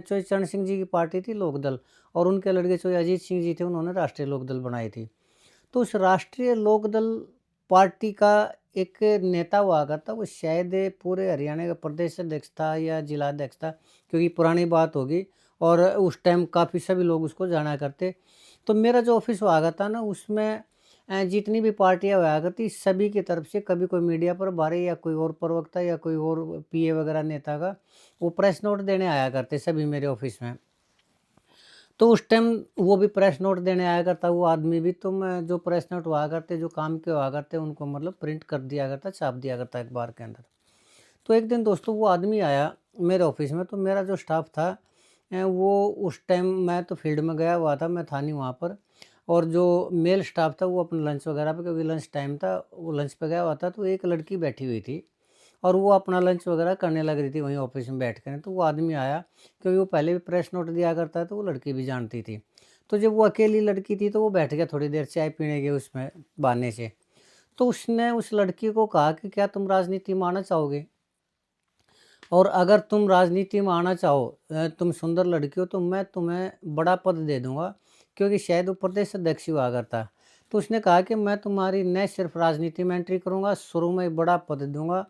चौधरी चरण सिंह जी की पार्टी थी लोकदल, और उनके लड़के चौधरी अजीत सिंह जी थे, उन्होंने राष्ट्रीय लोकदल बनाई थी। तो उस राष्ट्रीय लोकदल पार्टी का एक नेता हुआ करता, वो शायद पूरे हरियाणा का प्रदेश अध्यक्ष था या जिलाध्यक्ष था, क्योंकि पुरानी बात होगी, और उस टाइम काफ़ी सभी लोग उसको जाना करते। तो मेरा जो ऑफिस हुआ करता ना, उसमें जितनी भी पार्टियाँ हुआ करती, सभी की तरफ से कभी कोई मीडिया पर बारे या कोई और प्रवक्ता या कोई और पीए वगैरह नेता का वो प्रेस नोट देने आया करते सभी मेरे ऑफिस में। तो उस टाइम वो भी प्रेस नोट देने आया करता, वो आदमी भी। तो मैं जो प्रेस नोट हुआ करते, जो काम के हुआ करते, उनको मतलब प्रिंट कर दिया करता, छाप दिया करता अखबार के अंदर। तो एक दिन दोस्तों वो आदमी आया मेरे ऑफिस में, तो मेरा जो स्टाफ था वो उस टाइम मैं तो फील्ड में गया हुआ था, मैं था नहीं वहाँ पर। और जो मेल स्टाफ था वो अपने लंच वगैरह पे, क्योंकि लंच टाइम था, वो लंच पे गया हुआ था। तो एक लड़की बैठी हुई थी और वो अपना लंच वगैरह करने लग रही थी वहीं ऑफिस में बैठ कर। तो वो आदमी आया, क्योंकि वो पहले भी प्रेस नोट दिया करता है, तो वो लड़की भी जानती थी। तो जब वो अकेली लड़की थी तो वो बैठ गया थोड़ी देर चाय पीने के उसमें बहाने से। तो उसने उस लड़की को कहा कि क्या तुम राजनीति में आना चाहोगे? और अगर तुम राजनीति में आना चाहो, तुम सुंदर लड़की हो, तो मैं तुम्हें बड़ा पद दे दूंगा, क्योंकि शायद वो प्रदेश अध्यक्ष ही हुआ करता। तो उसने कहा कि मैं तुम्हारी न सिर्फ राजनीति में एंट्री करूंगा, शुरू में बड़ा पद दूंगा,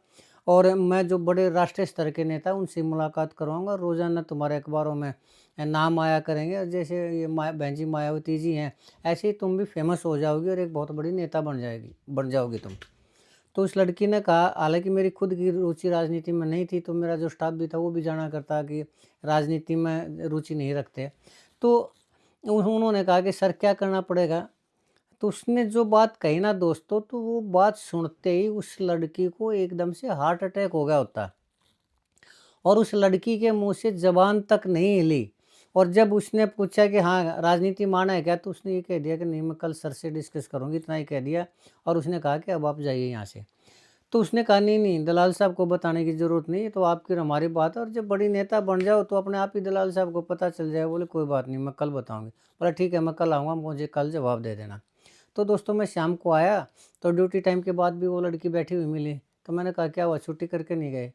और मैं जो बड़े राष्ट्रीय स्तर के नेता उनसे मुलाकात करवाऊंगा, रोजाना तुम्हारे अखबारों में नाम आया करेंगे। और जैसे ये बहन जी मायावती जी हैं, ऐसे ही तुम भी फेमस हो जाओगी और एक बहुत बड़ी नेता बन जाओगी तुम। तो उस लड़की ने कहा, हालाँकि मेरी खुद की रुचि राजनीति में नहीं थी, तो मेरा जो स्टाफ भी था वो भी जाना करता कि राजनीति में रुचि नहीं रखते। तो उन्होंने कहा कि सर क्या करना पड़ेगा? तो उसने जो बात कही ना दोस्तों, तो वो बात सुनते ही उस लड़की को एकदम से हार्ट अटैक हो गया होता। और उस लड़की के मुँह से ज़बान तक नहीं हिली। और जब उसने पूछा कि हाँ, राजनीति में आना है क्या? तो उसने ये कह दिया कि नहीं, मैं कल सर से डिस्कस करूँगी, इतना ही कह दिया। और उसने कहा कि अब आप जाइए यहाँ से। तो उसने कहा, नहीं, नहीं, दलाल साहब को बताने की ज़रूरत नहीं है, तो आपकी और हमारी बात है, और जब बड़ी नेता बन जाओ तो अपने आप ही दलाल साहब को पता चल जाए। बोले कोई बात नहीं, मैं कल बताऊँगी। बोला ठीक है, मैं कल आऊँगा, मुझे कल जवाब दे देना। तो दोस्तों मैं शाम को आया, तो ड्यूटी टाइम के बाद भी वो लड़की बैठी हुई मिली। तो मैंने कहा क्या हुआ, छुट्टी करके नहीं गए?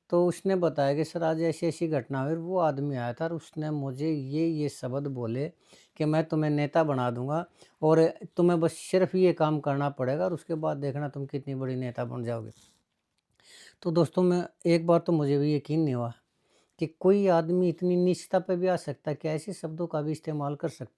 तो उसने बताया कि सर आज ऐसी-ऐसी घटना हुई, और वो आदमी आया था और उसने मुझे ये शब्द बोले कि मैं तुम्हें नेता बना दूँगा, और तुम्हें बस सिर्फ़ ये काम करना पड़ेगा, और उसके बाद देखना तुम कितनी बड़ी नेता बन जाओगे। तो दोस्तों मैं एक बार तो मुझे भी यकीन नहीं हुआ कि कोई आदमी इतनी नीचता पे भी आ सकता है, कि ऐसे शब्दों का भी इस्तेमाल कर सकता है।